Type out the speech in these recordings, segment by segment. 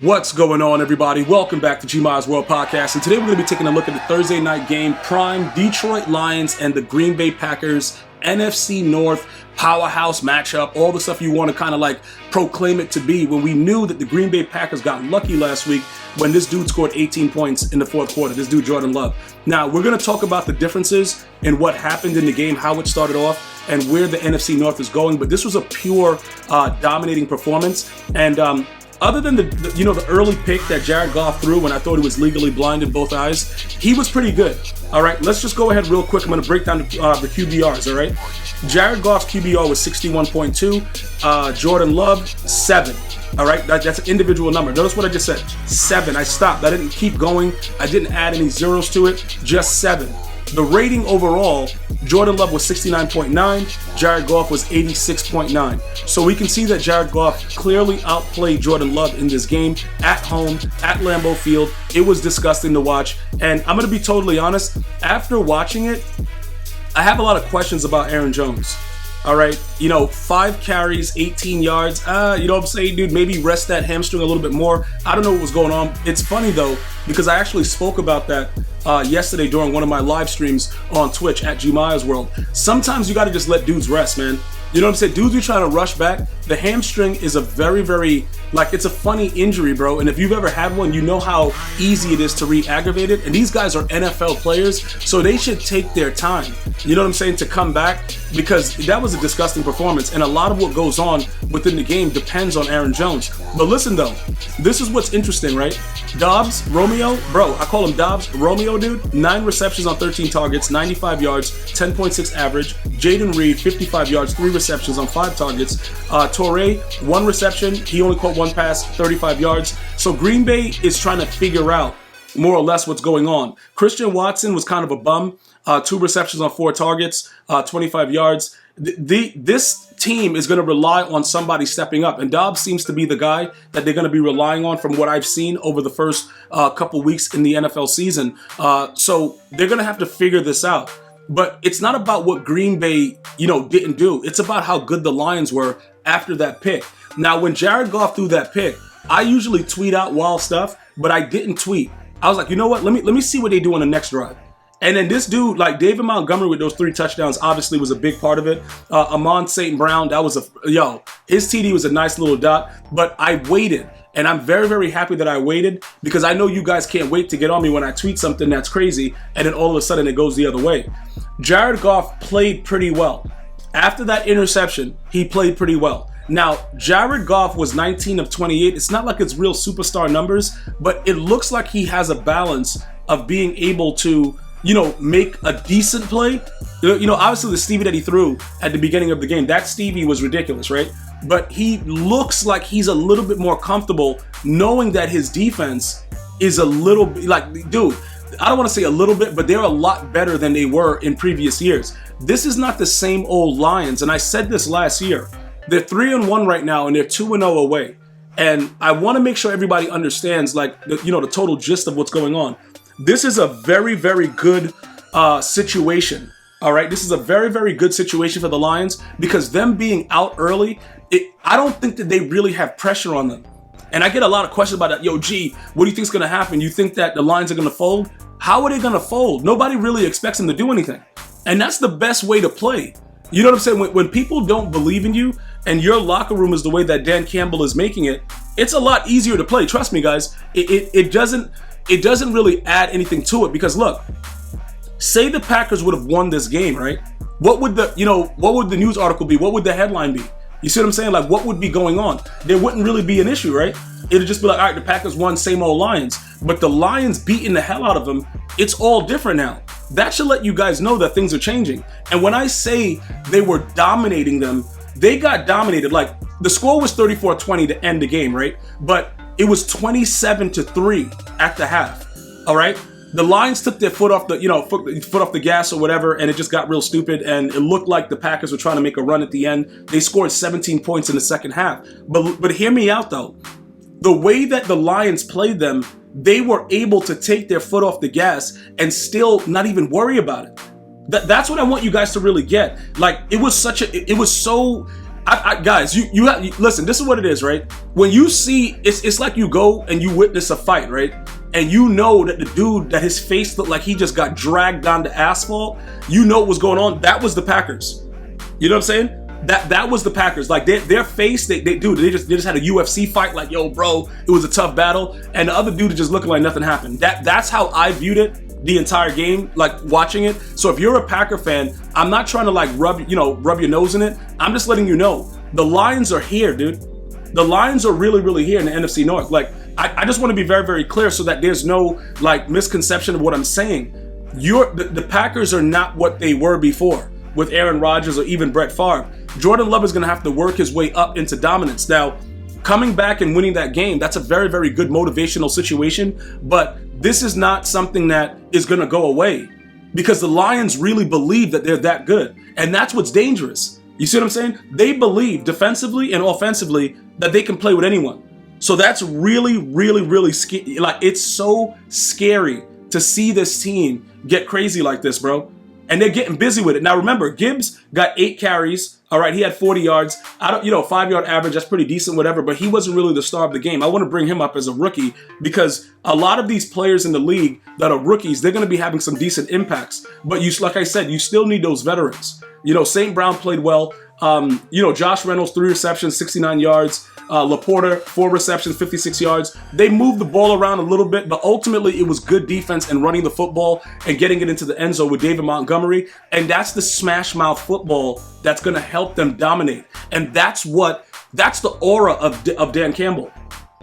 What's going on, everybody? Welcome back to gmiasworld podcast, and today we're going to be taking a look at the Thursday night game, prime Detroit Lions and the Green Bay Packers, NFC North powerhouse matchup, all the stuff you want to kind of like proclaim it to be, when we knew that the Green Bay Packers got lucky last week when this dude scored 18 points in the fourth quarter, this dude Jordan Love. Now, we're going to talk about the differences in what happened in the game, how it started off, and where the NFC North is going, but this was a pure dominating performance, and other than the early pick that Jared Goff threw when I thought he was legally blind in both eyes, he was pretty good. All right, let's just go ahead real quick. I'm going to break down the QBRs, all right? Jared Goff's QBR was 61.2. Jordan Love, 7. All right, that's an individual number. Notice what I just said, 7. I stopped. I didn't keep going. I didn't add any zeros to it, just 7. The rating overall, Jordan Love was 69.9, Jared Goff was 86.9. So we can see that Jared Goff clearly outplayed Jordan Love in this game at home, at Lambeau Field. It was disgusting to watch. And I'm going to be totally honest, after watching it, I have a lot of questions about Aaron Jones. All right, 5 carries, 18 yards. You know what I'm saying, dude? Maybe rest that hamstring a little bit more. I don't know what was going on. It's funny, though, because I actually spoke about that yesterday during one of my live streams on Twitch at gmiasworld. Sometimes you got to just let dudes rest, man. You know what I'm saying? Dudes are trying to rush back. The hamstring is a very, it's a funny injury, bro. And if you've ever had one, you know how easy it is to re-aggravate it. And these guys are NFL players, so they should take their time, you know what I'm saying, to come back, because that was a disgusting performance. And a lot of what goes on within the game depends on Aaron Jones. But listen, though, this is what's interesting, right? Dobbs, Romeo, bro, I call him Dobbs, Romeo, dude, 9 receptions on 13 targets, 95 yards, 10.6 average. Jaden Reed, 55 yards, 3 receptions on 5 targets. Torrey, 1 reception. He only caught 1 pass, 35 yards. So Green Bay is trying to figure out more or less what's going on. Christian Watson was kind of a bum. 2 receptions on 4 targets, 25 yards. This team is going to rely on somebody stepping up, and Dobbs seems to be the guy that they're going to be relying on from what I've seen over the first couple weeks in the NFL season. So they're going to have to figure this out. But it's not about what Green Bay, didn't do. It's about how good the Lions were after that pick. Now, when Jared Goff threw that pick, I usually tweet out wild stuff, but I didn't tweet. I was like, you know what? Let me see what they do on the next drive. And then this dude, like David Montgomery with those 3 touchdowns, obviously was a big part of it. Amon St. Brown, that was his TD was a nice little dot, but I waited. And I'm very, very happy that I waited, because I know you guys can't wait to get on me when I tweet something that's crazy, and then all of a sudden it goes the other way. Jared Goff played pretty well. After that interception, he played pretty well. Now, Jared Goff was 19 of 28. It's not like it's real superstar numbers, but it looks like he has a balance of being able to make a decent play. Obviously the Stevie that he threw at the beginning of the game, that Stevie was ridiculous, right? But he looks like he's a little bit more comfortable knowing that his defense is a little bit dude, I don't want to say a little bit, but they're a lot better than they were in previous years. This is not the same old Lions, and I said this last year. They're 3-1 right now, and they're 2-0 away. And I want to make sure everybody understands the total gist of what's going on. This is a very, very good situation. All right, this is a very, very good situation for the Lions, because them being out early, I don't think that they really have pressure on them. And I get a lot of questions about that. Yo, G, what do you think is going to happen? You think that the Lions are going to fold? How are they going to fold? Nobody really expects them to do anything. And that's the best way to play. You know what I'm saying? When people don't believe in you and your locker room is the way that Dan Campbell is making it, it's a lot easier to play. Trust me, guys. It doesn't really add anything to it, because look, say the Packers would have won this game, right? What would the news article be? What would the headline be? You see what I'm saying? Like, what would be going on? There wouldn't really be an issue, right? It'd just be like, all right, the Packers won, same old Lions. But the Lions beating the hell out of them, it's all different now. That should let you guys know that things are changing. And when I say they were dominating them, they got dominated. Like, the score was 34-20 to end the game, right? But it was 27-3 at the half, all right? The Lions took their foot off the gas or whatever, and it just got real stupid, and it looked like the Packers were trying to make a run at the end. They scored 17 points in the second half. But hear me out, though. The way that the Lions played them, they were able to take their foot off the gas and still not even worry about it. That's what I want you guys to really get. Like, it was so Guys, listen, this is what it is, right? When you see, it's like you go and you witness a fight, right? And you know that the dude, that his face looked like he just got dragged down the asphalt. You know what was going on. That was the Packers. You know what I'm saying? That was the Packers. Like their face, they just had a UFC fight. Like, yo, bro, it was a tough battle. And the other dude just looking like nothing happened. That's how I viewed it the entire game, like watching it. So if you're a Packer fan, I'm not trying to like rub your nose in it. I'm just letting you know the Lions are here, dude. The Lions are really, really here in the NFC North. Like, I just want to be very, very clear so that there's no like misconception of what I'm saying. The Packers are not what they were before with Aaron Rodgers or even Brett Favre. Jordan Love is going to have to work his way up into dominance. Now, coming back and winning that game, that's a very, very good motivational situation. But this is not something that is going to go away because the Lions really believe that they're that good. And that's what's dangerous. You see what I'm saying? They believe defensively and offensively that they can play with anyone. So that's really, really, really scary. Like, it's so scary to see this team get crazy like this, bro. And they're getting busy with it. Now, remember, Gibbs got 8 carries. All right, he had 40 yards. 5-yard average, that's pretty decent, whatever. But he wasn't really the star of the game. I want to bring him up as a rookie because a lot of these players in the league that are rookies, they're going to be having some decent impacts. But like I said, you still need those veterans. St. Brown played well. Josh Reynolds, 3 receptions, 69 yards. Laporta, 4 receptions, 56 yards. They moved the ball around a little bit, but ultimately it was good defense and running the football and getting it into the end zone with David Montgomery. And that's the smash mouth football that's going to help them dominate. And that's the aura of Dan Campbell.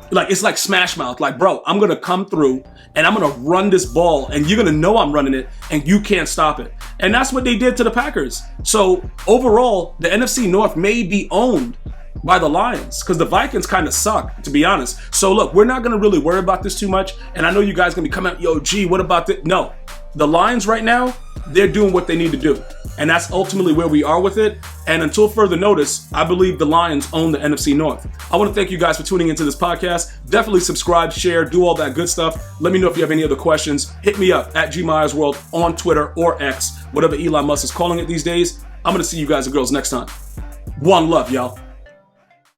Like, it's like smash mouth. Like, bro, I'm going to come through and I'm going to run this ball and you're going to know I'm running it and you can't stop it. And that's what they did to the Packers. So overall, the NFC North may be owned by the Lions because the Vikings kind of suck, to be honest. So look, we're not going to really worry about this too much. And I know you guys going to be coming out, yo, gee, what about this? No, the Lions right now, they're doing what they need to do. And that's ultimately where we are with it. And until further notice, I believe the Lions own the NFC North. I want to thank you guys for tuning into this podcast. Definitely subscribe, share, do all that good stuff. Let me know if you have any other questions. Hit me up at gmiasworld on Twitter or X, whatever Elon Musk is calling it these days. I'm going to see you guys and girls next time. One love, y'all.